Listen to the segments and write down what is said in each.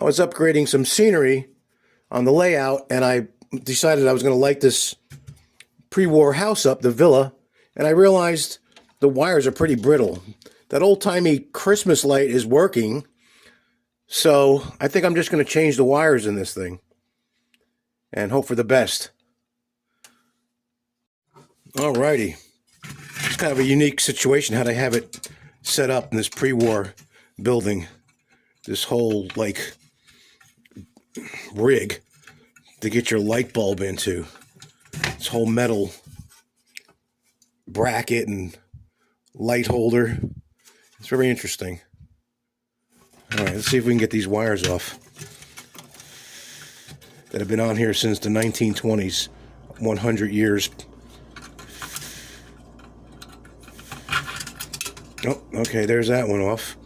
was upgrading some scenery on the layout, and I decided I was going to light this pre-war house up, the villa, and I realized the wires are pretty brittle. That old-timey Christmas light is working, so I think I'm just going to change the wires in this thing and hope for the best. Alrighty. It's kind of a unique situation how they have it set up in this pre-war building. This whole, like, rig to get your light bulb into. This whole metal bracket and light holder. It's very interesting. Alright, let's see if we can get these wires off that have been on here since the 1920s. 100 years. Oh, okay, there's that one off.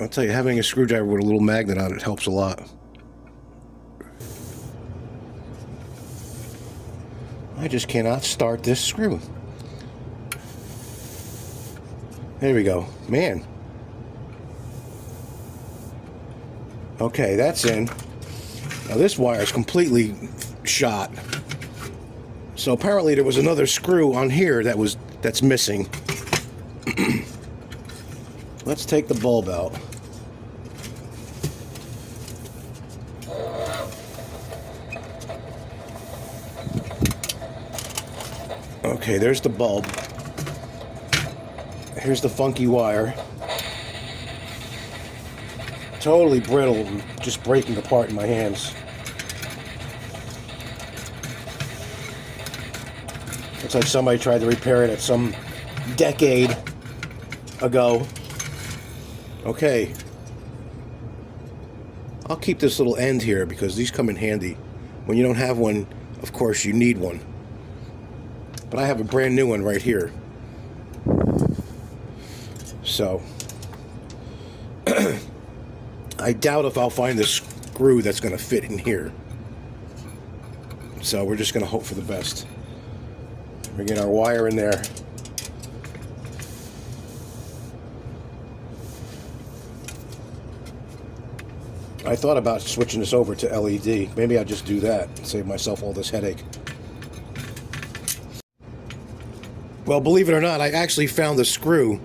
I'll tell you, having a screwdriver with a little magnet on it helps a lot. I just cannot start this screw. There we go. Man. Okay, that's in. Now this wire is completely shot. So apparently there was another screw on here that's missing. Let's take the bulb out. Okay, there's the bulb. Here's the funky wire. Totally brittle, just breaking apart in my hands. Looks like somebody tried to repair it at some decade ago. Okay. I'll keep this little end here because these come in handy. When you don't have one, of course, you need one. But I have a brand new one right here. So, I doubt if I'll find the screw that's going to fit in here. So we're just going to hope for the best. We get our wire in there. I thought about switching this over to LED. Maybe I'll just do that and save myself all this headache. Well, believe it or not, I actually found the screw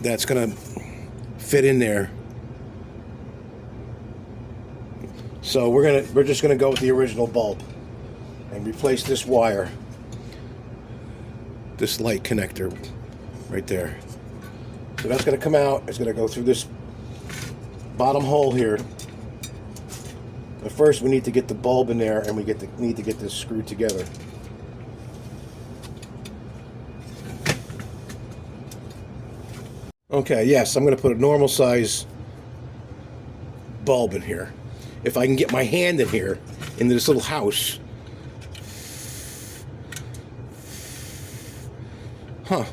that's going to fit in there. So we're just going to go with the original bulb and replace this wire. This light connector right there. So that's going to come out. It's going to go through this bottom hole here. But first we need to get the bulb in there, and we need to get this screwed together. Okay, yes, I'm going to put a normal size bulb in here. If I can get my hand in here, into this little house. Huh.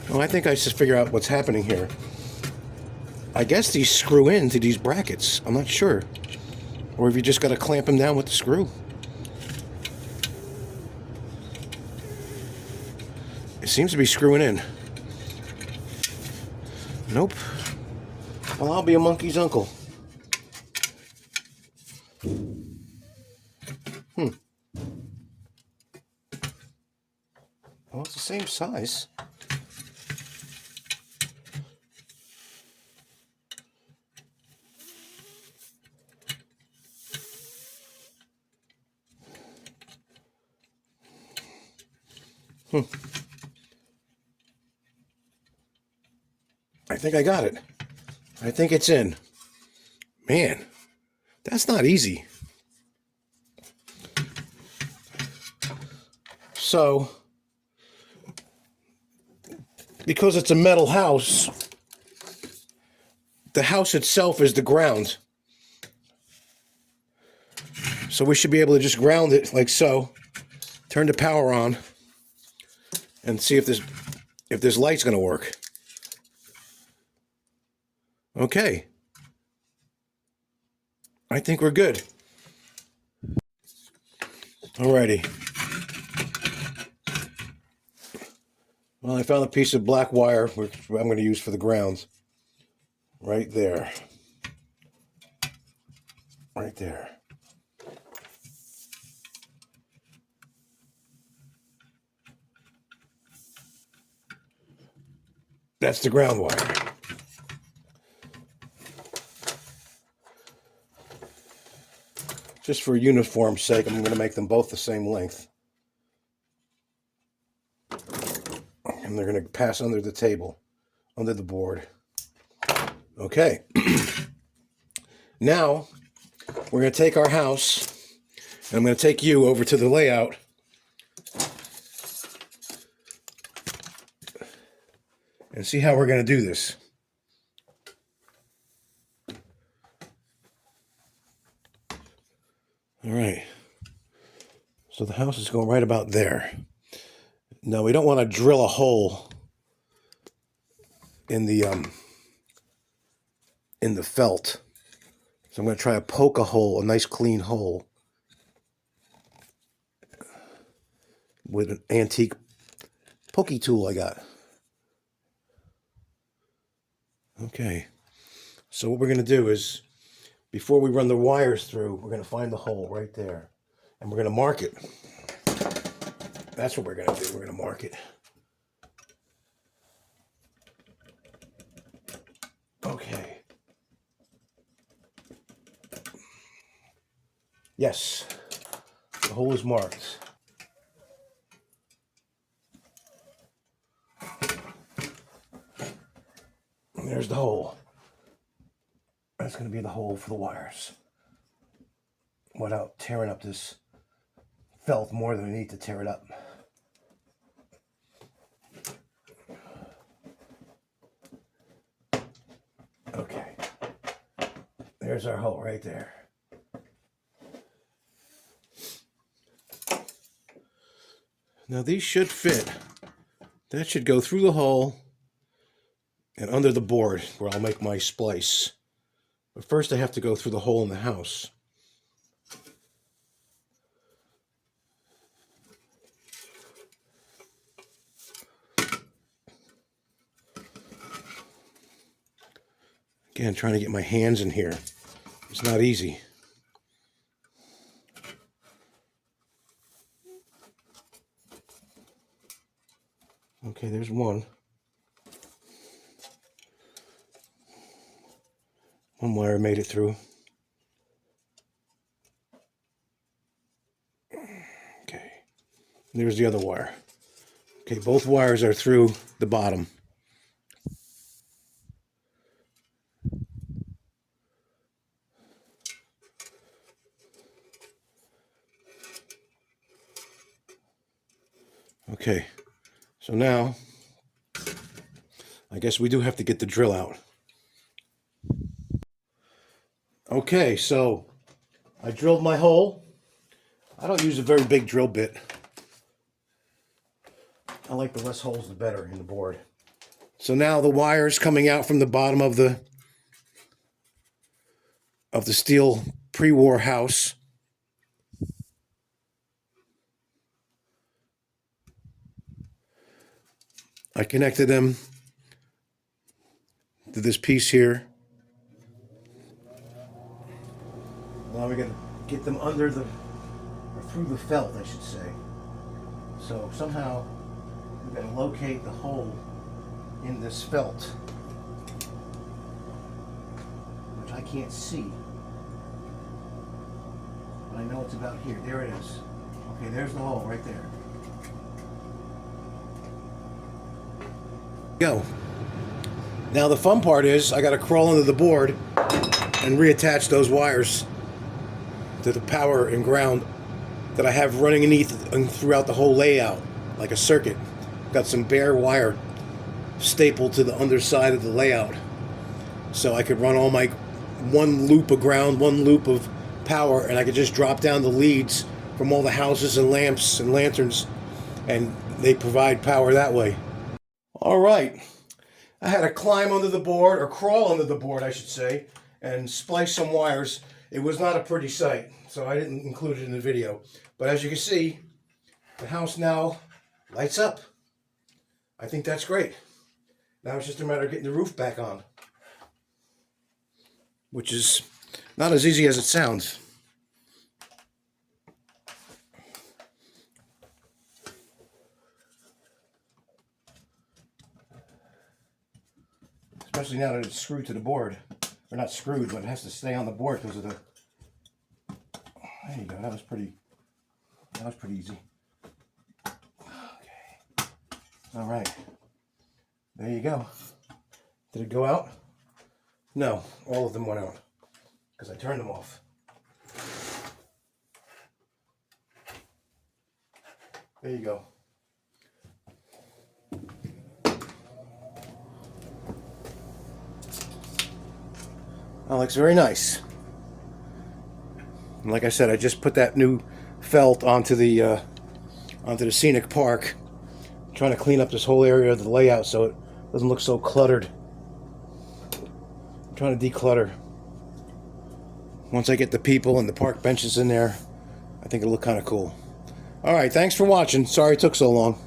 Well, I think I just figure out what's happening here. I guess these screw into these brackets. I'm not sure. Or if you just got to clamp them down with the screw. It seems to be screwing in. Nope. Well, I'll be a monkey's uncle. Well, it's the same size. I think I got it. I think it's in. Man, that's not easy. So, because it's a metal house, the house itself is the ground. So we should be able to just ground it like so. Turn the power on and see if this light's going to work. Okay. I think we're good. Alrighty. Well, I found a piece of black wire, which I'm going to use for the grounds. Right there. Right there. That's the ground wire. Just for uniform's sake, I'm going to make them both the same length. And they're going to pass under the table, under the board. Okay. Now, we're going to take our house, and I'm going to take you over to the layout. And see how we're going to do this. All right. So the house is going right about there. Now, we don't want to drill a hole in the felt. So I'm going to try to poke a hole, a nice clean hole, with an antique pokey tool I got. Okay. So what we're going to do is, before we run the wires through, we're going to find the hole right there. And we're going to mark it. That's what we're going to do. We're going to mark it. Okay. Yes. The hole is marked. And there's the hole. That's going to be the hole for the wires. Without tearing up this felt more than we need to tear it up. Okay. There's our hole right there. Now these should fit. That should go through the hole and under the board where I'll make my splice. But first I have to go through the hole in the house. Again, trying to get my hands in here. It's not easy. Okay, there's one. One wire made it through. Okay, there's the other wire. Okay, both wires are through the bottom. Okay, so now I guess we do have to get the drill out. Okay, so I drilled my hole. I don't use a very big drill bit. I like the less holes the better in the board. So now the wires coming out from the bottom of the steel pre-war house. I connected them to this piece here. Now we're going to get them under the, or through the felt, I should say. So somehow we're going to locate the hole in this felt, which I can't see. But I know it's about here. There it is. Okay, there's the hole right there. Go. Now the fun part is I got to crawl under the board and reattach those wires to the power and ground that I have running underneath and throughout the whole layout, like a circuit. Got some bare wire stapled to the underside of the layout, so I could run all my one loop of ground, one loop of power, and I could just drop down the leads from all the houses and lamps and lanterns, and they provide power that way. All right, I had to climb under the board, or crawl under the board, I should say, and splice some wires. It was not a pretty sight, so I didn't include it in the video. But as you can see, the house now lights up. I think that's great. Now it's just a matter of getting the roof back on, which is not as easy as it sounds. Especially now that it's screwed to the board. Or not screwed, but it has to stay on the board because of the... There you go, that was pretty easy. Okay. All right. There you go. Did it go out? No, all of them went out because I turned them off. There you go. That looks very nice. And like I said, I just put that new felt onto the scenic park. I'm trying to clean up this whole area of the layout so it doesn't look so cluttered. I'm trying to declutter. Once I get the people and the park benches in there, I think it'll look kind of cool. All right, thanks for watching. Sorry it took so long.